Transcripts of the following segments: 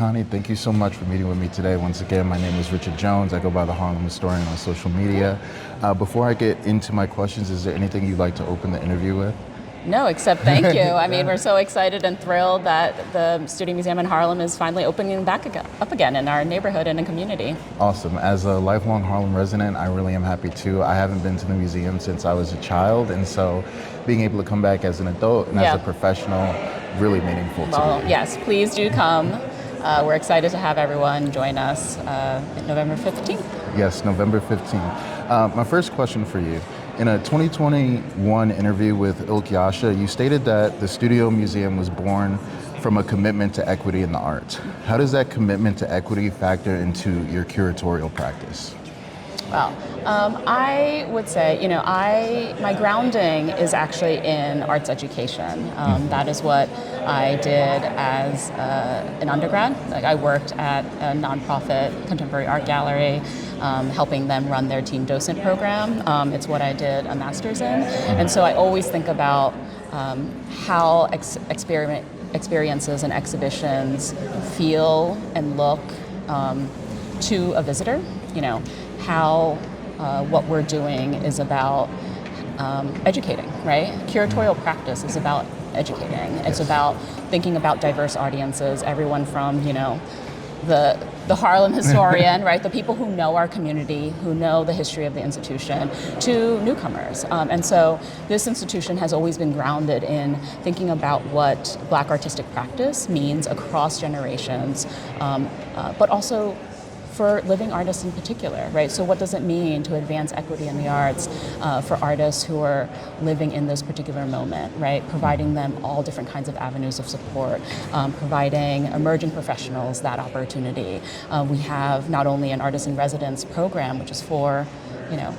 Connie, thank you so much for meeting with me today. Once again, my name is Richard Jones. I go by the Harlem Historian on social media. Before I get into my questions, is there anything you'd like to open the interview with? No, except thank you. I mean, we're so excited and thrilled that the Studio Museum in Harlem is finally opening up again in our neighborhood and in community. Awesome. As a lifelong Harlem resident, I really am happy too. I haven't been to the museum since I was a child, and so being able to come back as an adult and as a professional, really meaningful to me. Well, yes, please do come. We're excited to have everyone join us November 15th. Yes, November 15th. My first question for you. In a 2021 interview with Ilk Yasha, you stated that the Studio Museum was born from a commitment to equity in the arts. How does that commitment to equity factor into your curatorial practice? Well, I would say, my grounding is actually in arts education. That is what I did as an undergrad. Like, I worked at a nonprofit contemporary art gallery, helping them run their teen docent program. It's what I did a master's in. And so I always think about how experiences and exhibitions feel and look to a visitor. How what we're doing is about educating, right? Curatorial practice is about educating. It's about thinking about diverse audiences, everyone from, the Harlem historian, right? The people who know our community, who know the history of the institution, to newcomers. And so this institution has always been grounded in thinking about what Black artistic practice means across generations, but also for living artists in particular, right? So what does it mean to advance equity in the arts for artists who are living in this particular moment, right? Providing them all different kinds of avenues of support, providing emerging professionals that opportunity. We have not only an artist in residence program, which is for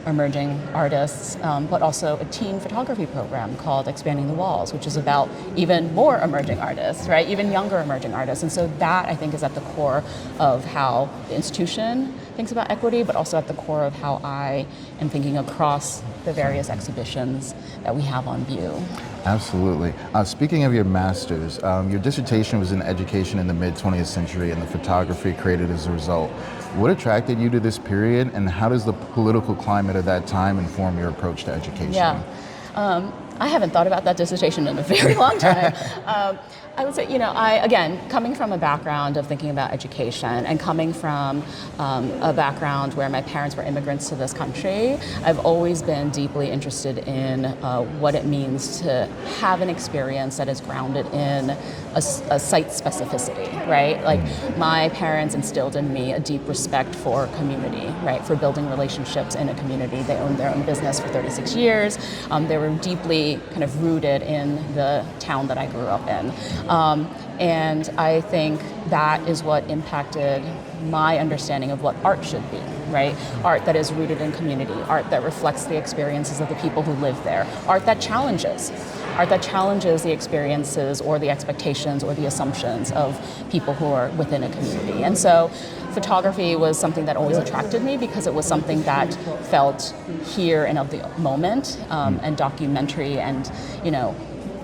emerging artists, but also a teen photography program called Expanding the Walls, which is about even more emerging artists, right? Even younger emerging artists. And so that, I think, is at the core of how the institution thinks about equity, but also at the core of how I am thinking across the various exhibitions that we have on view. Absolutely. Speaking of your master's, your dissertation was in education in the mid-20th century and the photography created as a result. What attracted you to this period, and how does the political climate of that time inform your approach to education? Yeah. I haven't thought about that dissertation in a very long time. I would say, again, coming from a background of thinking about education and coming from a background where my parents were immigrants to this country, I've always been deeply interested in what it means to have an experience that is grounded in a site specificity, right? Like, my parents instilled in me a deep respect for community, right? For building relationships in a community. They owned their own business for 36 years. They were deeply kind of rooted in the town that I grew up in. And I think that is what impacted my understanding of what art should be, right? Art that is rooted in community, art that reflects the experiences of the people who live there, art that challenges the experiences or the expectations or the assumptions of people who are within a community. And so photography was something that always attracted me because it was something that felt here and of the moment, and documentary and,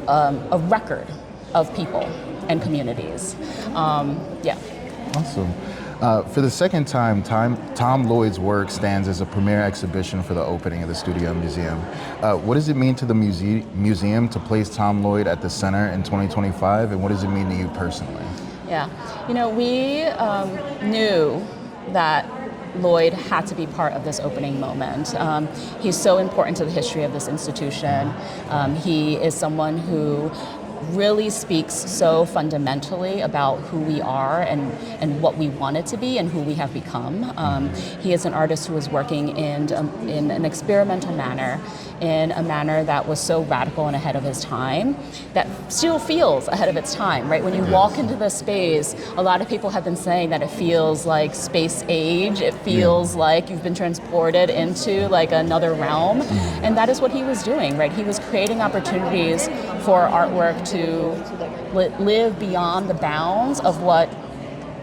a record of people and communities. Awesome. For the second time, Tom Lloyd's work stands as a premier exhibition for the opening of the Studio Museum. What does it mean to the museum to place Tom Lloyd at the center in 2025, and what does it mean to you personally? Yeah, we knew that Lloyd had to be part of this opening moment. He's so important to the history of this institution. He is someone who really speaks so fundamentally about who we are and what we wanted to be and who we have become. He is an artist who is working in an experimental manner, in a manner that was so radical and ahead of his time, that still feels ahead of its time, right? When you walk into the space, a lot of people have been saying that it feels like space age, it feels like you've been transported into like another realm, and that is what he was doing, right? He was creating opportunities for artwork to live beyond the bounds of what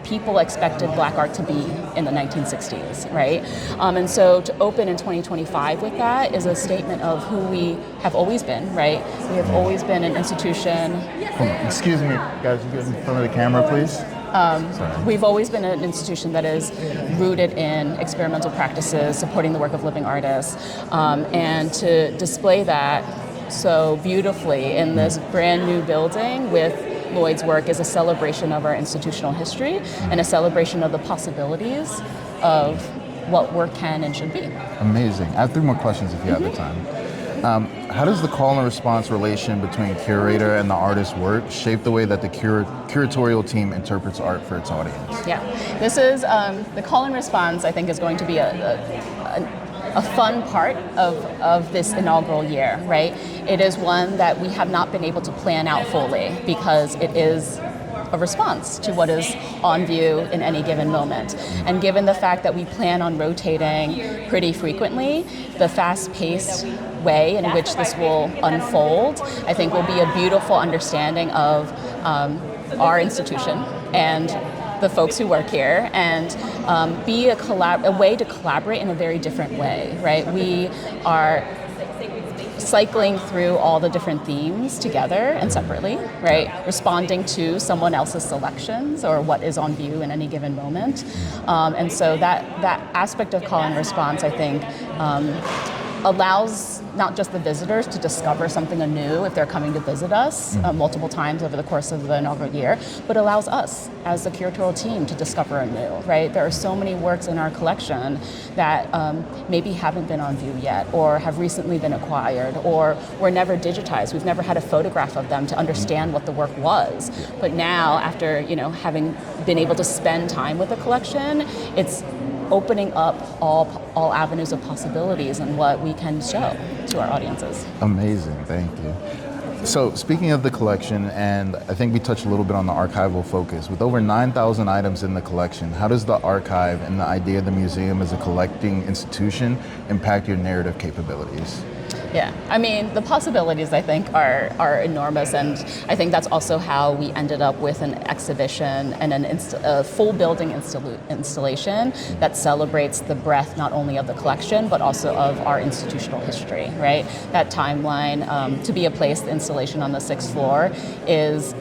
people expected Black art to be in the 1960s, right? And so to open in 2025 with that is a statement of who we have always been, right? We have always been an institution. Excuse me, guys, you get in front of the camera, please. We've always been an institution that is rooted in experimental practices, supporting the work of living artists, and to display that so beautifully in this brand new building with Lloyd's work is a celebration of our institutional history and a celebration of the possibilities of what work can and should be. Amazing. I have 3 more questions if you have the time. How does the call and response relation between curator and the artist's work shape the way that the curatorial team interprets art for its audience? Yeah, this is the call and response. I think is going to be a fun part of this inaugural year, right? It is one that we have not been able to plan out fully because it is a response to what is on view in any given moment. And given the fact that we plan on rotating pretty frequently, the fast-paced way in which this will unfold, I think will be a beautiful understanding of our institution and the folks who work here, and be a way to collaborate in a very different way, right? We are cycling through all the different themes together and separately, right? Responding to someone else's selections or what is on view in any given moment. And so that aspect of call and response, I think, allows not just the visitors to discover something anew if they're coming to visit us multiple times over the course of the inaugural year, but allows us as the curatorial team to discover anew, right? There are so many works in our collection that maybe haven't been on view yet, or have recently been acquired, or were never digitized. We've never had a photograph of them to understand what the work was. But now, after having been able to spend time with the collection, it's opening up all avenues of possibilities and what we can show to our audiences. Amazing, thank you. So speaking of the collection, and I think we touched a little bit on the archival focus, with over 9,000 items in the collection, how does the archive and the idea of the museum as a collecting institution impact your narrative capabilities? Yeah, I mean, the possibilities, I think, are enormous, and I think that's also how we ended up with an exhibition and a full building installation that celebrates the breadth not only of the collection, but also of our institutional history, right? That timeline, to be a placed installation on the 6th floor is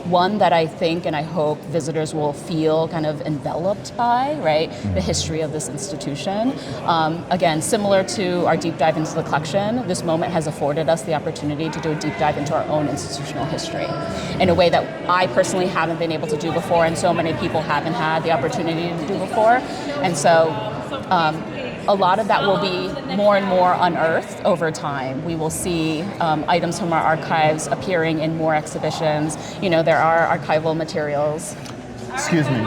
one that I think and I hope visitors will feel kind of enveloped by, right? The history of this institution. Again, similar to our deep dive into the collection, this moment has afforded us the opportunity to do a deep dive into our own institutional history in a way that I personally haven't been able to do before, and so many people haven't had the opportunity to do before. And so a lot of that will be more and more unearthed over time. We will see items from our archives appearing in more exhibitions. There are archival materials. Excuse me.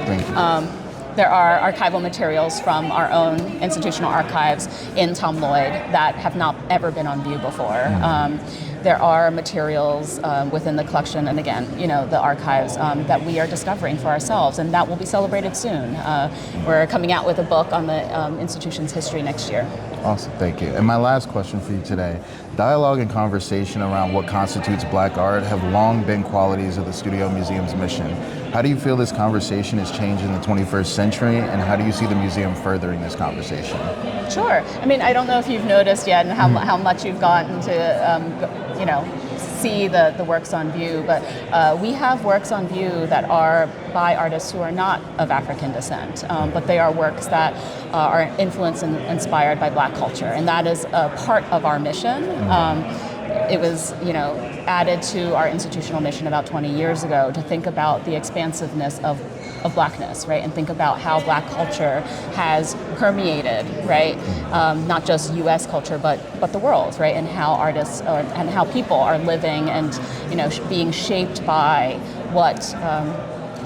Thank you. There are archival materials from our own institutional archives in Tom Lloyd that have not ever been on view before. There are materials within the collection, and again, the archives that we are discovering for ourselves, and that will be celebrated soon. We're coming out with a book on the institution's history next year. Awesome, thank you. And my last question for you today, dialogue and conversation around what constitutes Black art have long been qualities of the Studio Museum's mission. How do you feel this conversation has changed in the 21st century, and how do you see the museum furthering this conversation? Sure. I mean, I don't know if you've noticed yet and how much you've gotten to, see the works on view, but we have works on view that are by artists who are not of African descent, but they are works that are influenced and inspired by Black culture, and that is a part of our mission. It was, added to our institutional mission about 20 years ago to think about the expansiveness of Blackness, right? And think about how Black culture has permeated, right? Not just U.S. culture, but the world, right? And how artists and how people are living and, being shaped by what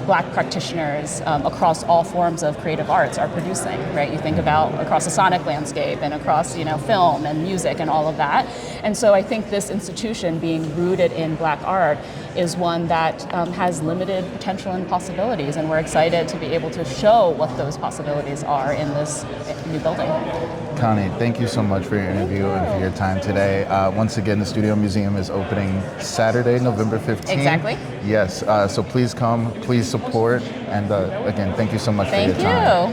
Black practitioners across all forms of creative arts are producing, right? You think about across the sonic landscape and across, film and music and all of that. And so I think this institution being rooted in Black art is one that has limited potential and possibilities, and we're excited to be able to show what those possibilities are in this new building. Connie, thank you so much for your interview and for your time today. Once again, the Studio Museum is opening Saturday, November 15th. Exactly. Yes, so please come, please support, and again, thank you so much for your time. Thank you.